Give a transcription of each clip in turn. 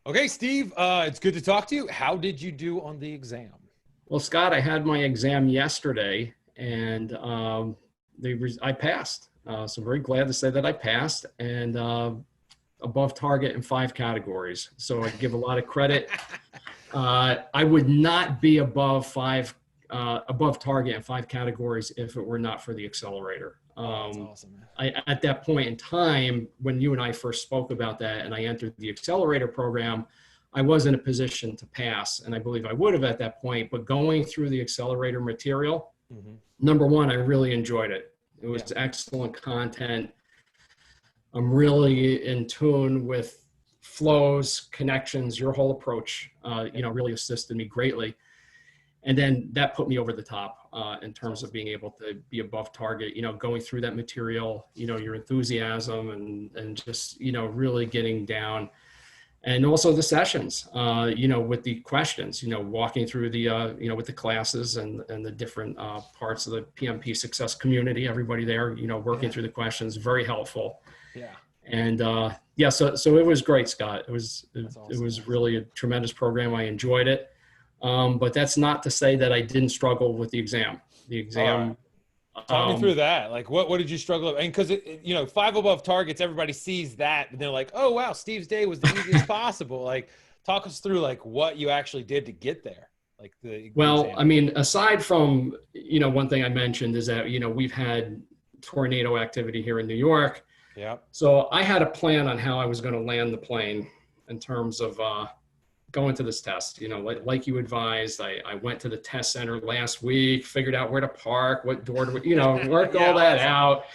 Okay, Steve, it's good to talk to you. How did you do on the exam? Well, Scott, I had my exam yesterday and I passed. So I'm very glad to say that I passed and above target in 5 categories. So I give a lot of credit. I would not be above target in 5 categories if it were not for the accelerator. That's awesome, man. At that point in time, when you and I first spoke about that and I entered the accelerator program, I was in a position to pass, and I believe I would have at that point, but going through the accelerator material, number one, I really enjoyed it. It was excellent content. I'm really in tune with flows, connections, your whole approach, really assisted me greatly. And then that put me over the top in terms of being able to be above target, going through that material, your enthusiasm and just, really getting down. And also the sessions, with the questions, walking through the, with the classes and the different parts of the PMP success community, everybody there, working through the questions, very helpful. Yeah. And so it was great, Scott. Awesome. It was really a tremendous program. I enjoyed it. But that's not to say that I didn't struggle with the exam. The exam. Talk me through that. Like, what did you struggle with? And because 5 above targets, everybody sees that, and they're like, "Oh wow, Steve's day was the easiest possible." Like, talk us through like what you actually did to get there. Like Well, I mean, aside from one thing I mentioned is that we've had tornado activity here in New York. Yeah. So I had a plan on how I was going to land the plane in terms of going to this test. Like you advised, I went to the test center last week, figured out where to park, what door to, worked all that out,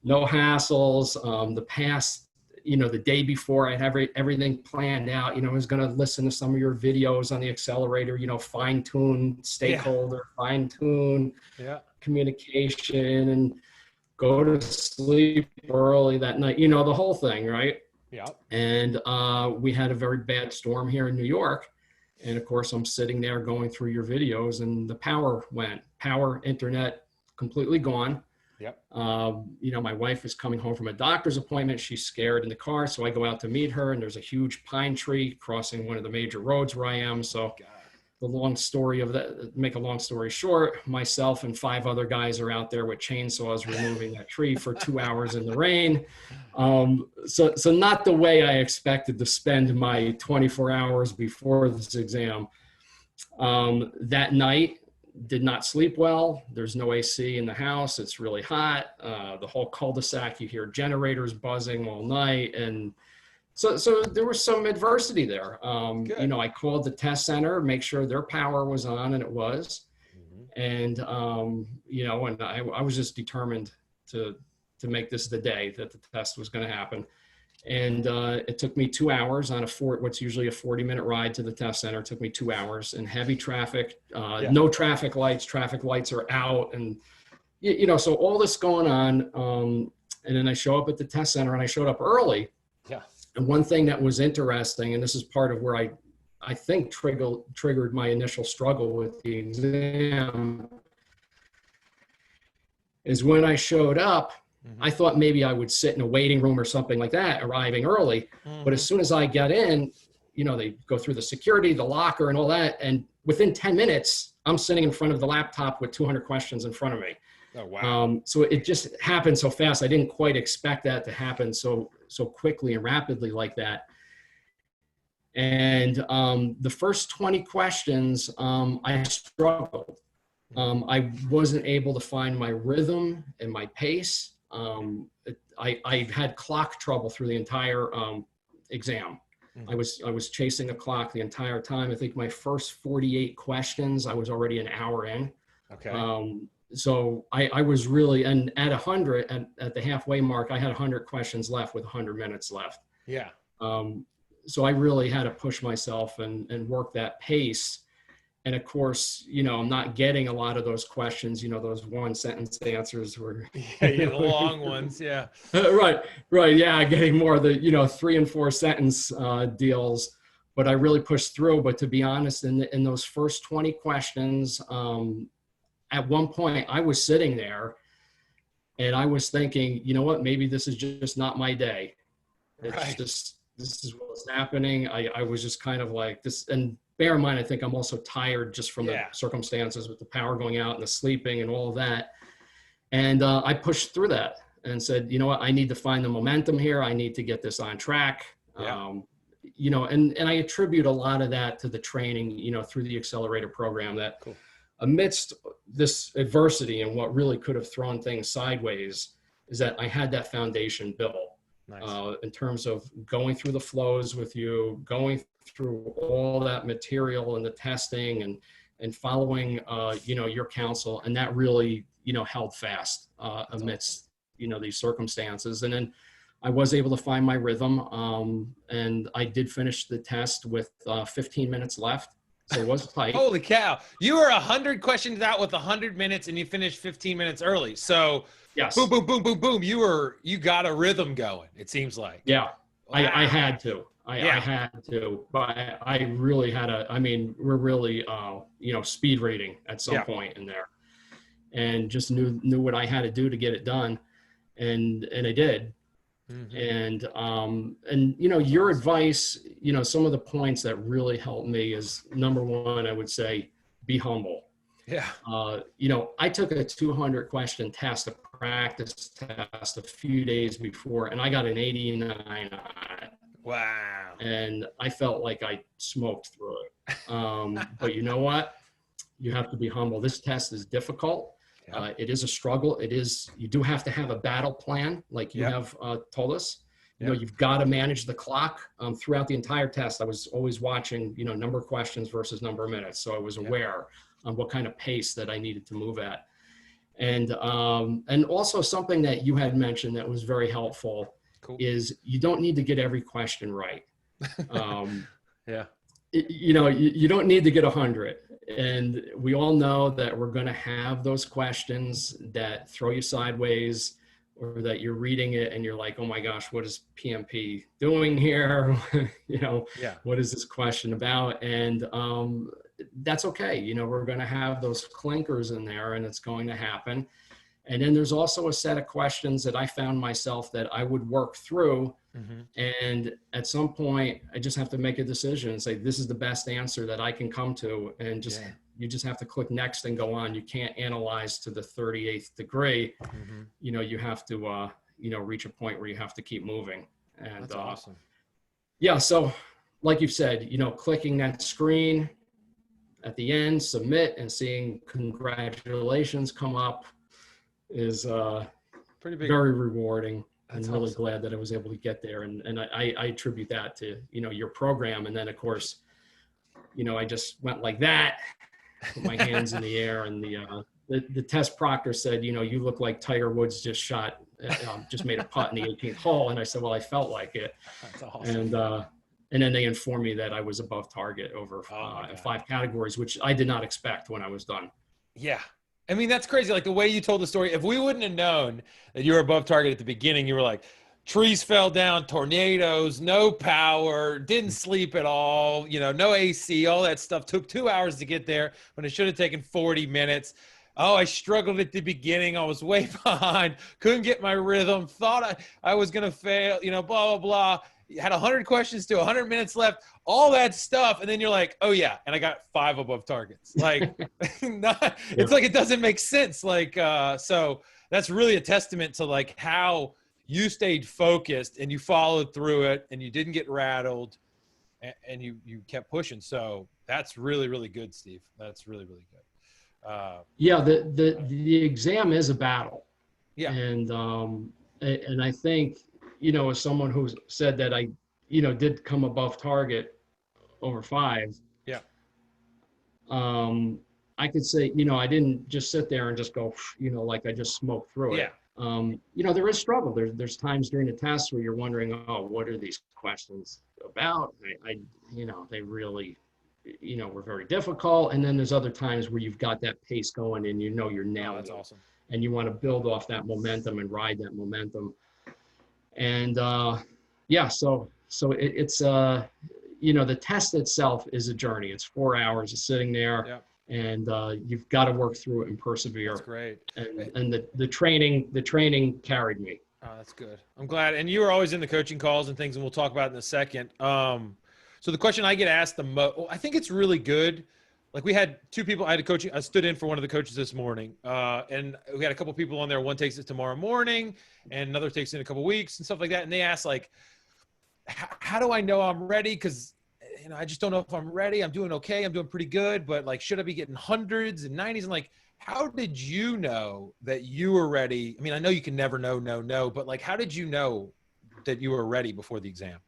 no hassles. The past, the day before I had everything planned out, I was going to listen to some of your videos on the accelerator, fine tune stakeholder, fine tune communication, and go to sleep early that night, the whole thing, right? Yeah. And we had a very bad storm here in New York. And of course, I'm sitting there going through your videos and the power went. Internet, completely gone. Yep. My wife is coming home from a doctor's appointment. She's scared in the car. So I go out to meet her and there's a huge pine tree crossing one of the major roads where I am. So make a long story short, myself and 5 other guys are out there with chainsaws removing that tree for 2 hours in the rain. So not the way I expected to spend my 24 hours before this exam. That night, did not sleep well. There's no AC in the house. It's really hot. The whole cul-de-sac, you hear generators buzzing all night. And so there was some adversity there. I called the test center, make sure their power was on, and it was. And, and I was just determined to make this the day that the test was going to happen. And it took me 2 hours on what's usually a 40-minute ride to the test center. It took me 2 hours in heavy traffic, no traffic lights are out. And, so all this going on. And then I show up at the test center and I showed up early. Yeah. And one thing that was interesting, and this is part of where I think triggered my initial struggle with the exam, is when I showed up, I thought maybe I would sit in a waiting room or something like that, arriving early. But as soon as I get in, they go through the security, the locker and all that. And within 10 minutes, I'm sitting in front of the laptop with 200 questions in front of me. Oh, wow. So it just happened so fast. I didn't quite expect that to happen so quickly and rapidly like that. And the first 20 questions, I struggled. I wasn't able to find my rhythm and my pace. I had clock trouble through the entire exam. I was chasing a clock the entire time. I think my first 48 questions, I was already an hour in. Okay. So I was really, and at 100, at the halfway mark, I had 100 questions left with 100 minutes left. Yeah. So I really had to push myself and work that pace. And of course, I'm not getting a lot of those questions, those 1-sentence answers were the long ones. Yeah. Right. Yeah. Getting more of the, 3 and 4 sentence deals, but I really pushed through. But to be honest, in those first 20 questions, at one point I was sitting there and I was thinking, maybe this is just not my day. It's just, this is what's happening. I was just kind of like this, and bear in mind, I think I'm also tired just from the circumstances with the power going out and the sleeping and all of that. And I pushed through that and said, you know what, I need to find the momentum here. I need to get this on track. You know, and I attribute a lot of that to the training, you know, through the accelerator program, that amidst this adversity and what really could have thrown things sideways is that I had that foundation built. In terms of going through the flows with you, going through all that material and the testing and following, you know, your counsel. And that really, you know, held fast amidst, you know, these circumstances. And then I was able to find my rhythm. And I did finish the test with 15 minutes left. So it was tight. Holy cow. You were 100 questions out with 100 minutes and you finished 15 minutes early. So yes. Boom, boom, boom, boom, boom. You got a rhythm going, it seems like. Yeah. Wow. I had to. I had to, but I really had I mean, we're really, you know, speed reading at some point in there, and just knew what I had to do to get it done. And I did. And you know, your advice, you know, some of the points that really helped me is, number one, I would say, be humble. Yeah. You know, I took a 200 question test, a practice test, a few days before, and I got an 89 on it. Wow. And I felt like I smoked through it. But you know what? You have to be humble. This test is difficult. It is a struggle. You do have to have a battle plan, like you have told us. You know, you've got to manage the clock throughout the entire test. I was always watching, you know, number of questions versus number of minutes. So I was aware on what kind of pace that I needed to move at. And also something that you had mentioned that was very helpful is you don't need to get every question right. You know, you don't need to get 100. And we all know that we're going to have those questions that throw you sideways, or that you're reading it and you're like, oh my gosh, what is PMP doing here? You know, what is this question about? And that's okay. You know, we're going to have those clinkers in there, and it's going to happen. And then there's also a set of questions that I found myself that I would work through. And at some point, I just have to make a decision and say, this is the best answer that I can come to. And just you just have to click next and go on. You can't analyze to the 38th degree. You know, you have to, you know, reach a point where you have to keep moving. And that's awesome. Yeah. So like you've said, you know, clicking that screen at the end, submit, and seeing congratulations come up is pretty big, very rewarding. That's I'm really awesome. glad that I was able to get there. And I attribute that to, you know, your program. And then of course, you know, I just went like that, put my hands in the air, and the test proctor said, you know, you look like Tiger Woods just made a putt in the 18th hole. And I said, well, I felt like it. That's awesome. And then they informed me that I was above target over 5 categories, which I did not expect when I was done. Yeah. I mean, that's crazy. Like the way you told the story, if we wouldn't have known that you were above target at the beginning, you were like, trees fell down, tornadoes, no power, didn't sleep at all, you know, no AC, all that stuff. Took 2 hours to get there when it should have taken 40 minutes. Oh, I struggled at the beginning. I was way behind, couldn't get my rhythm, thought I was going to fail, you know, blah, blah, blah. You had 100 questions to 100 minutes left, all that stuff. And then you're like, oh yeah. And I got 5 above targets. Like, it's like, it doesn't make sense. Like, so that's really a testament to like how you stayed focused and you followed through it and you didn't get rattled and you kept pushing. So that's really, really good, Steve. That's really, really good. Yeah. The exam is a battle. Yeah. And I think, you know, as someone who said that I, you know, did come above target over 5. Yeah. I could say, you know, I didn't just sit there and just go, you know, like I just smoked through it. You know, there is struggle. There's times during the test where you're wondering, oh, what are these questions about? You know, they really, you know, were very difficult. And then there's other times where you've got that pace going and you know you're nailing it. That's awesome. And you want to build off that momentum and ride that momentum. And yeah, so it's you know, the test itself is a journey. It's 4 hours of sitting there, and you've got to work through it and persevere. That's great. And the training carried me. Oh, that's good. I'm glad. And you were always in the coaching calls and things, and we'll talk about it in a second. So the question I get asked the most, I think it's really good. Like we had two people, I stood in for one of the coaches this morning, and we had a couple people on there. One takes it tomorrow morning and another takes it in a couple weeks and stuff like that. And they asked like, how do I know I'm ready? Cause I just don't know if I'm ready. I'm doing okay. I'm doing pretty good, but like, should I be getting hundreds and 90s? And like, how did you know that you were ready? I mean, I know you can never know, but like, how did you know that you were ready before the exam?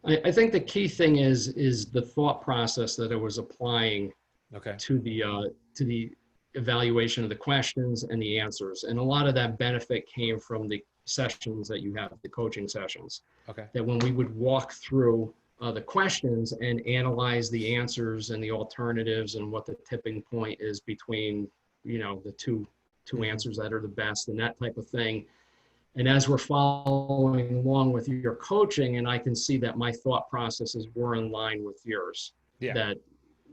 I think the key thing is the thought process that I was applying Okay. to the evaluation of the questions and the answers. And a lot of that benefit came from the sessions that you have, the coaching sessions. Okay. That when we would walk through the questions and analyze the answers and the alternatives and what the tipping point is between, the two answers that are the best and that type of thing. And as we're following along with your coaching, and I can see that my thought processes were in line with yours, Yeah. that,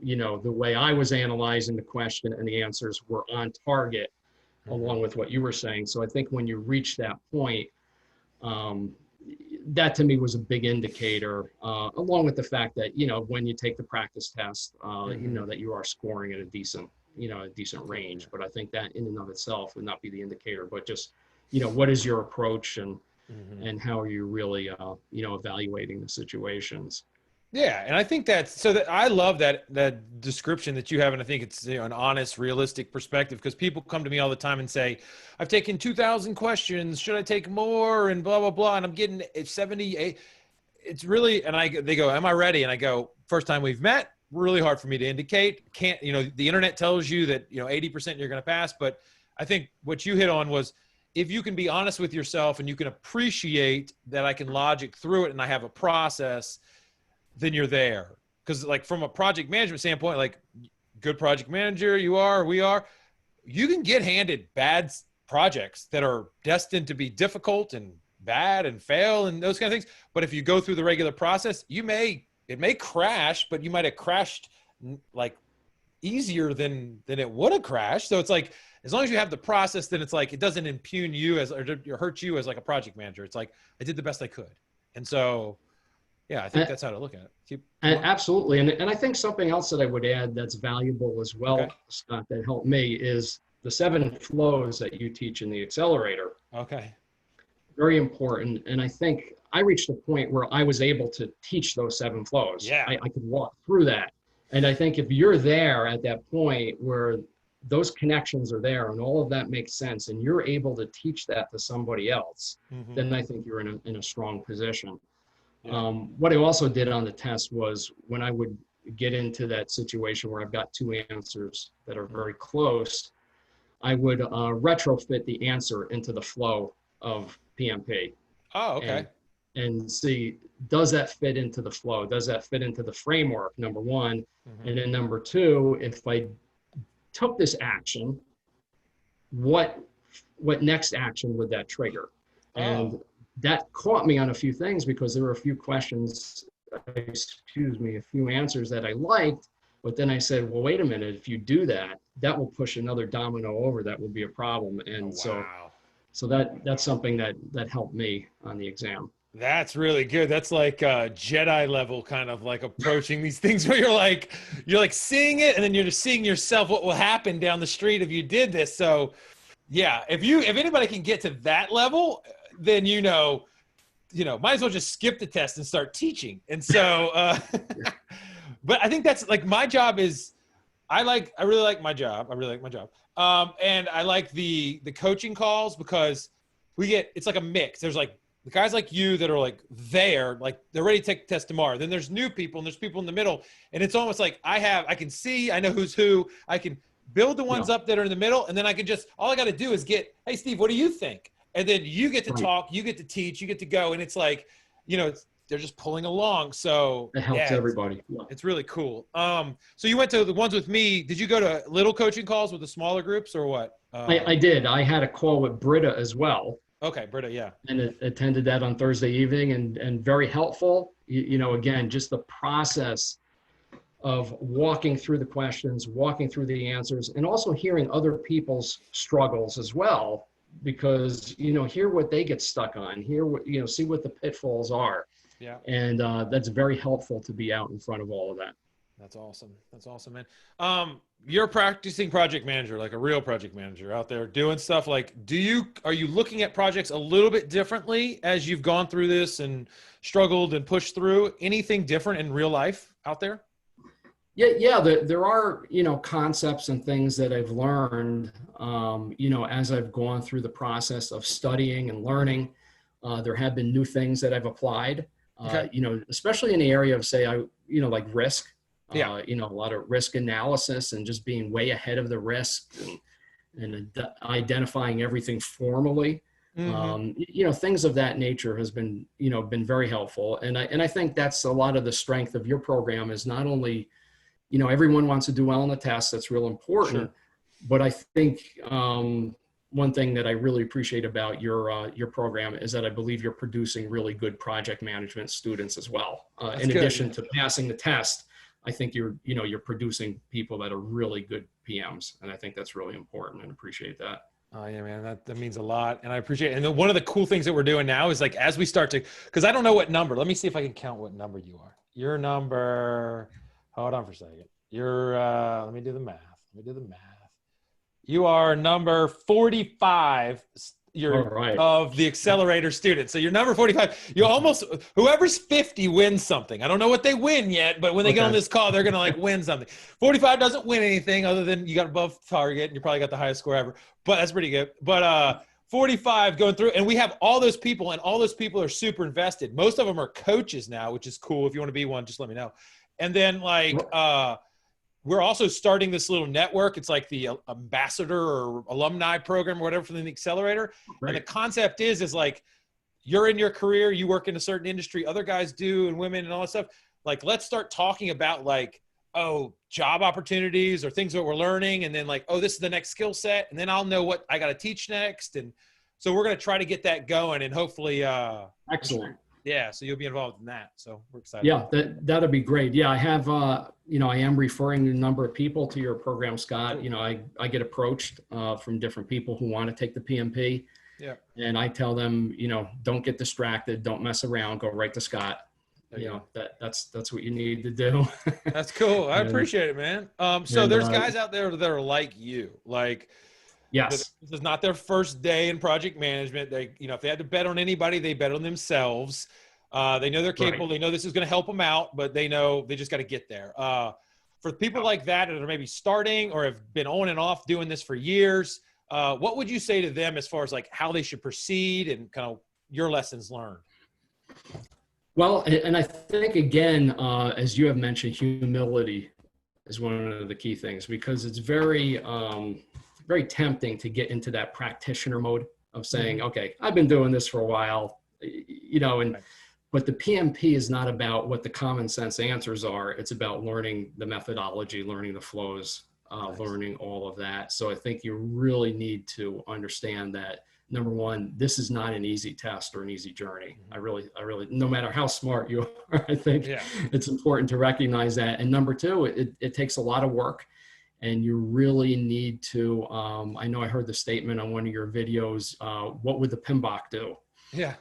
the way I was analyzing the question and the answers were on target along with what you were saying. So I think when you reach that point, that to me was a big indicator, along with the fact that, when you take the practice test, that you are scoring at a decent range. But I think that in and of itself would not be the indicator, but just, what is your approach and how are you really, evaluating the situations? Yeah. And I think that I love that description that you have. And I think it's an honest, realistic perspective, because people come to me all the time and say, I've taken 2,000 questions. Should I take more? And blah, blah, blah. And I'm getting 78. It's really, they go, am I ready? And I go, first time we've met, really hard for me to indicate. Can't, the internet tells you that, 80% you're going to pass. But I think what you hit on was, if you can be honest with yourself and you can appreciate that I can logic through it and I have a process, then you're there. Because like from a project management standpoint, like good project manager we are, you can get handed bad projects that are destined to be difficult and bad and fail and those kind of things. But if you go through the regular process, it may crash, but you might have crashed like easier than it would have crashed. So it's like, as long as you have the process, then it's like, it doesn't impugn you or hurt you as like a project manager. It's like, I did the best I could. And so, yeah, I think that's how to look at it. Absolutely. And I think something else that I would add that's valuable as well, okay, Scott, that helped me is the 7 flows that you teach in the accelerator. Okay. Very important. And I think I reached a point where I was able to teach those 7 flows. Yeah. I could walk through that. And I think if you're there at that point where those connections are there and all of that makes sense and you're able to teach that to somebody else, then I think you're in a strong position. Yeah. What I also did on the test was when I would get into that situation where I've got 2 answers that are very close, I would retrofit the answer into the flow of PMP. Oh, okay. And see, does that fit into the flow? Does that fit into the framework, number one? And then number 2, if I took this action, what next action would that trigger? And that caught me on a few things because there were a few questions, a few answers that I liked, but then I said, well, wait a minute, if you do that, that will push another domino over, that will be a problem. And so that's something that helped me on the exam. That's really good. That's like Jedi level kind of like approaching these things where you're like seeing it and then you're just seeing yourself, what will happen down the street if you did this. So yeah, if anybody can get to that level, then might as well just skip the test and start teaching. And so, but I think that's like my job is, I really like my job. And I like the coaching calls because it's like a mix. There's like the guys like you that are like they're ready to take the test tomorrow. Then there's new people and there's people in the middle. And it's almost like I can see, I know who's who. I can build the ones up that are in the middle. And then all I got to do is hey, Steve, what do you think? And then you get to talk, you get to teach, you get to go. And it's like, they're just pulling along. So it helps everybody. It's really cool. So you went to the ones with me. Did you go to little coaching calls with the smaller groups or what? I did. I had a call with Britta as well. Okay, Britta, yeah. And attended that on Thursday evening and very helpful. Again, just the process of walking through the questions, walking through the answers, and also hearing other people's struggles as well. because, hear what they get stuck on, hear what, see what the pitfalls are. Yeah. And that's very helpful to be out in front of all of that. That's awesome. That's awesome, man. You're a practicing project manager, like a real project manager out there doing stuff. Like, are you looking at projects a little bit differently as you've gone through this and struggled and pushed through? Anything different in real life out there? Yeah. There are, concepts and things that I've learned, as I've gone through the process of studying and learning. There have been new things that I've applied, Okay. Especially in the area of, say, like risk. Yeah. A lot of risk analysis and just being way ahead of the risk and identifying everything formally. Mm-hmm. Things of that nature has been very helpful. And I think that's a lot of the strength of your program is not only, everyone wants to do well on the test. That's real important. Sure. But I think one thing that I really appreciate about your program is that I believe you're producing really good project management students as well. In addition to passing the test, I think you're producing people that are really good PMs. And I think that's really important and appreciate that. Oh yeah, man, that means a lot. And I appreciate it. And then one of the cool things that we're doing now is like, as we start to, cause I don't know what number, let me see if I can count what number you are. Your number, hold on for a second. Let me do the math. You are number 45. Of the accelerator students. So you're number 45. You almost, whoever's 50 wins something. I don't know what they win yet, but when they get on this call, they're going to like win something. 45 doesn't win anything other than you got above target and you probably got the highest score ever, but that's pretty good. But 45 going through, and we have all those people, and all those people are super invested. Most of them are coaches now, which is cool. If you want to be one, just let me know. And then like, we're also starting this little network. It's like the ambassador or alumni program or whatever from the accelerator. Right. And the concept is like, you're in your career, you work in a certain industry, other guys do, and women and all that stuff. Like, let's start talking about like, job opportunities or things that we're learning. And then like, this is the next skill set. And then I'll know what I got to teach next. And so we're going to try to get that going and hopefully, excellent. Yeah, so you'll be involved in that. So we're excited. Yeah, that'll be great. Yeah, I have, I am referring a number of people to your program, Scott. I get approached from different people who want to take the PMP. Yeah. And I tell them, don't get distracted, don't mess around, go right to Scott. That's what you need to do. That's cool. I appreciate it, man. So there's guys out there that are like you, like. Yes. This is not their first day in project management. They, if they had to bet on anybody, they bet on themselves. They know they're capable. Right. They know this is going to help them out, but they know they just got to get there. For people like that are maybe starting or have been on and off doing this for years, what would you say to them as far as like how they should proceed and kind of your lessons learned? Well, and I think, again, as you have mentioned, humility is one of the key things, because it's very tempting to get into that practitioner mode of saying, okay, I've been doing this for a while, but the PMP is not about what the common sense answers are. It's about learning the methodology, learning the flows, learning all of that. So I think you really need to understand that, number one, this is not an easy test or an easy journey. I really, no matter how smart you are, I think it's important to recognize that. And number two, it takes a lot of work. And you really need to, I know I heard the statement on one of your videos, what would the PMBOK do? Yeah.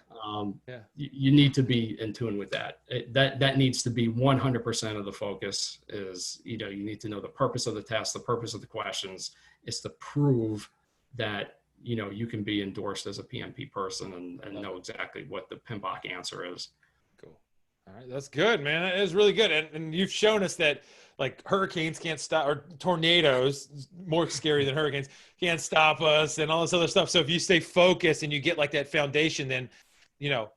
You need to be in tune with that. That needs to be 100% of the focus is, you need to know the purpose of the test, the purpose of the questions is to prove that, you can be endorsed as a PMP person and know exactly what the PMBOK answer is. Cool. All right. That's good, man. That is really good. And you've shown us that like hurricanes can't stop, or tornadoes, more scary than hurricanes, can't stop us and all this other stuff. So if you stay focused and you get like that foundation, then,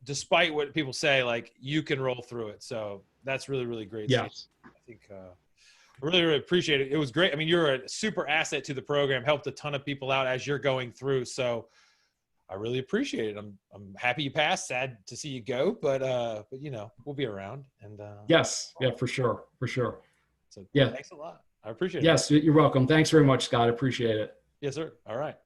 despite what people say, like you can roll through it. So that's really, really great. Yes. I think, I really, really appreciate it. It was great. I mean, you're a super asset to the program, helped a ton of people out as you're going through. So I really appreciate it. I'm happy you passed, sad to see you go, but we'll be around and, yes. Yeah, for sure. So yeah, thanks a lot. I appreciate it. Yes, you're welcome. Thanks very much, Scott. I appreciate it. Yes, sir. All right.